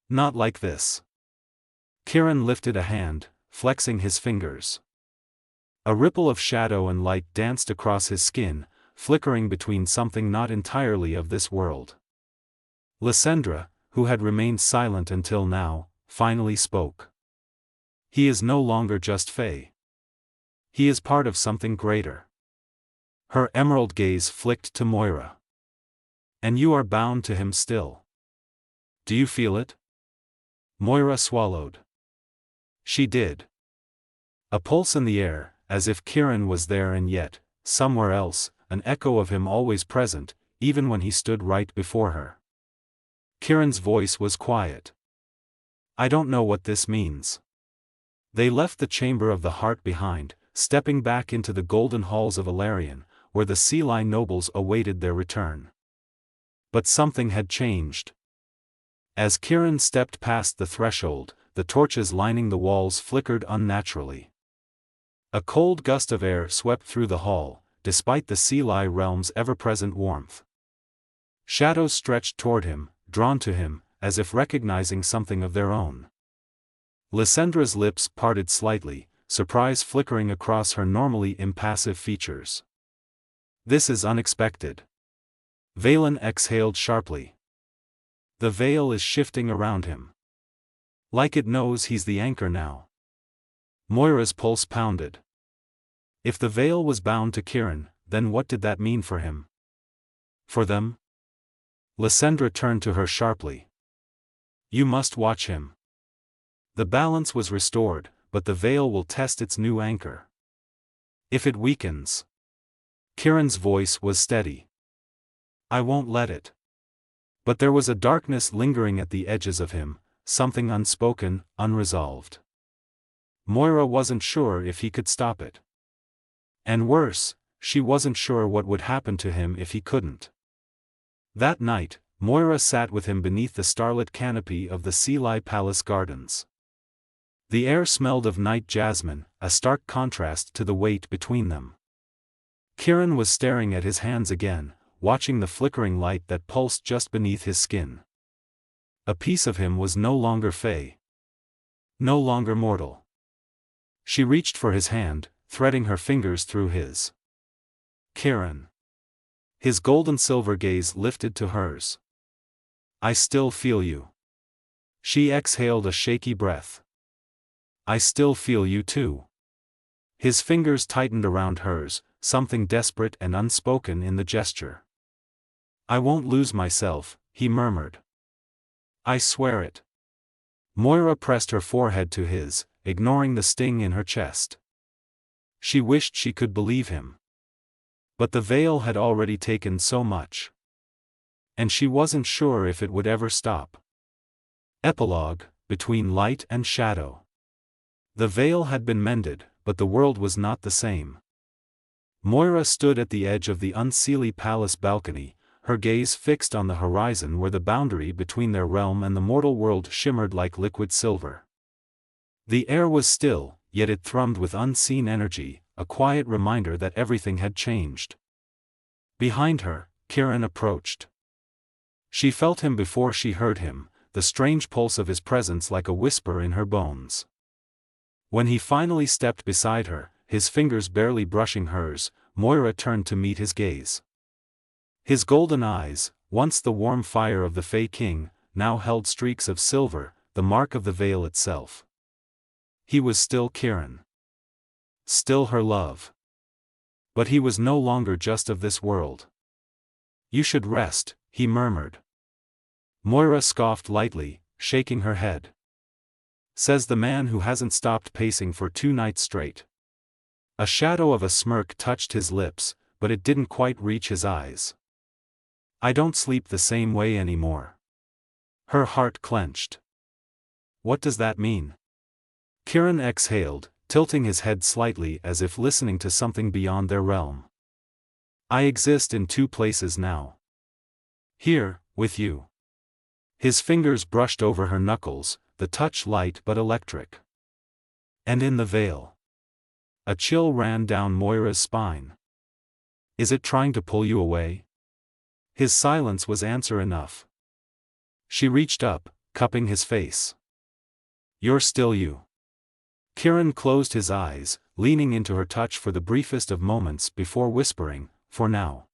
Not like this. Ciaran lifted a hand, flexing his fingers. A ripple of shadow and light danced across his skin, flickering between something not entirely of this world. Lysandra, who had remained silent until now, finally spoke. He is no longer just Fae. He is part of something greater. Her emerald gaze flicked to Moira. And you are bound to him still. Do you feel it? Moira swallowed. She did. A pulse in the air, as if Ciaran was there and yet, somewhere else, an echo of him always present, even when he stood right before her. Ciaran's voice was quiet. I don't know what this means. They left the Chamber of the Heart behind, stepping back into the golden halls of Ilarion, where the Seelie nobles awaited their return. But something had changed. As Ciaran stepped past the threshold, the torches lining the walls flickered unnaturally. A cold gust of air swept through the hall, despite the Seelie realm's ever-present warmth. Shadows stretched toward him, drawn to him, as if recognizing something of their own. Lysandra's lips parted slightly, surprise flickering across her normally impassive features. This is unexpected. Valen exhaled sharply. The veil is shifting around him. Like it knows he's the anchor now. Moira's pulse pounded. If the veil was bound to Ciaran, then what did that mean for him? For them? Lysandra turned to her sharply. You must watch him. The balance was restored, but the veil will test its new anchor. If it weakens. Ciaran's voice was steady. I won't let it. But there was a darkness lingering at the edges of him, something unspoken, unresolved. Moira wasn't sure if he could stop it. And worse, she wasn't sure what would happen to him if he couldn't. That night, Moira sat with him beneath the starlit canopy of the Seelie Palace gardens. The air smelled of night jasmine, a stark contrast to the weight between them. Ciaran was staring at his hands again, watching the flickering light that pulsed just beneath his skin. A piece of him was no longer Fae. No longer mortal. She reached for his hand, threading her fingers through his. Ciaran. His golden-silver gaze lifted to hers. I still feel you. She exhaled a shaky breath. I still feel you too. His fingers tightened around hers, something desperate and unspoken in the gesture. I won't lose myself, he murmured. I swear it. Moira pressed her forehead to his, ignoring the sting in her chest. She wished she could believe him. But the veil had already taken so much. And she wasn't sure if it would ever stop. Epilogue, between light and shadow. The veil had been mended, but the world was not the same. Moira stood at the edge of the Unseelie palace balcony, her gaze fixed on the horizon where the boundary between their realm and the mortal world shimmered like liquid silver. The air was still, yet it thrummed with unseen energy, a quiet reminder that everything had changed. Behind her, Ciaran approached. She felt him before she heard him, the strange pulse of his presence like a whisper in her bones. When he finally stepped beside her, his fingers barely brushing hers, Moira turned to meet his gaze. His golden eyes, once the warm fire of the Fae King, now held streaks of silver, the mark of the veil itself. He was still Ciaran. Still her love. But he was no longer just of this world. You should rest, he murmured. Moira scoffed lightly, shaking her head. Says the man who hasn't stopped pacing for 2 nights straight. A shadow of a smirk touched his lips, but it didn't quite reach his eyes. I don't sleep the same way anymore. Her heart clenched. What does that mean? Ciaran exhaled, tilting his head slightly as if listening to something beyond their realm. I exist in 2 places now. Here, with you. His fingers brushed over her knuckles, the touch light but electric. And in the veil. A chill ran down Moira's spine. Is it trying to pull you away? His silence was answer enough. She reached up, cupping his face. You're still you. Ciaran closed his eyes, leaning into her touch for the briefest of moments before whispering, for now.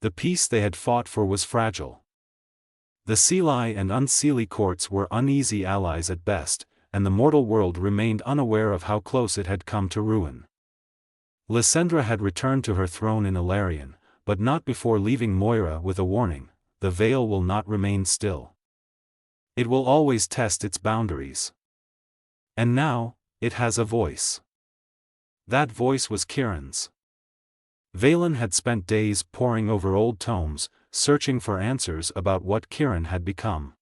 The peace they had fought for was fragile. The Seelie and Unseelie courts were uneasy allies at best, and the mortal world remained unaware of how close it had come to ruin. Lysandra had returned to her throne in Ilarion, but not before leaving Moira with a warning: the veil will not remain still. It will always test its boundaries. And now, it has a voice. That voice was Ciaran's. Valen had spent days poring over old tomes, searching for answers about what Ciaran had become.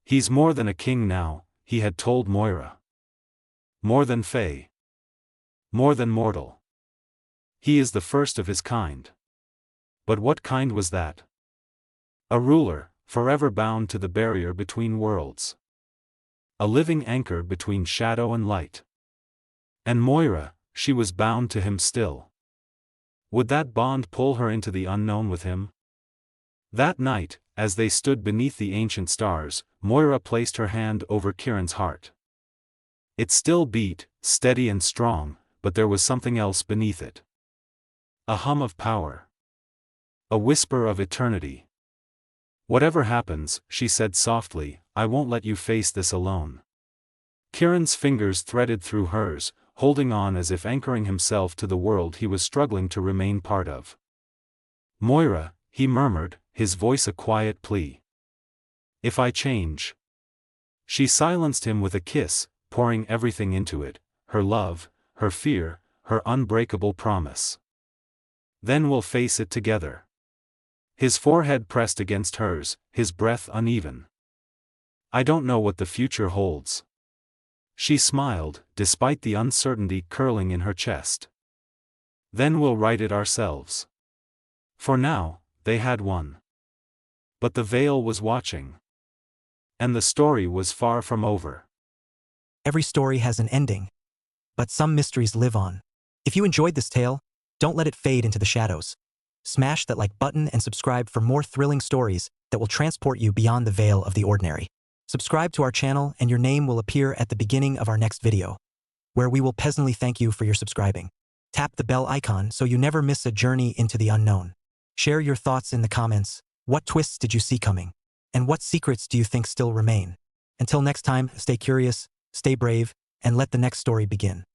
He's more than a king now, he had told Moira. More than Fae. More than mortal. He is the first of his kind. But what kind was that? A ruler, forever bound to the barrier between worlds. A living anchor between shadow and light. And Moira, she was bound to him still. Would that bond pull her into the unknown with him? That night, as they stood beneath the ancient stars, Moira placed her hand over Ciaran's heart. It still beat, steady and strong, but there was something else beneath it. A hum of power. A whisper of eternity. Whatever happens, she said softly, I won't let you face this alone. Ciaran's fingers threaded through hers, holding on as if anchoring himself to the world he was struggling to remain part of. Moira, he murmured, his voice a quiet plea. If I change. She silenced him with a kiss, pouring everything into it, her love, her fear, her unbreakable promise. Then we'll face it together. His forehead pressed against hers, his breath uneven. I don't know what the future holds. She smiled, despite the uncertainty curling in her chest. Then we'll write it ourselves. For now, they had won. But the veil was watching. And the story was far from over. Every story has an ending. But some mysteries live on. If you enjoyed this tale, don't let it fade into the shadows. Smash that like button and subscribe for more thrilling stories that will transport you beyond the veil of the ordinary. Subscribe to our channel and your name will appear at the beginning of our next video, where we will pleasantly thank you for your subscribing. Tap the bell icon so you never miss a journey into the unknown. Share your thoughts in the comments. What twists did you see coming? And what secrets do you think still remain? Until next time, stay curious, stay brave, and let the next story begin.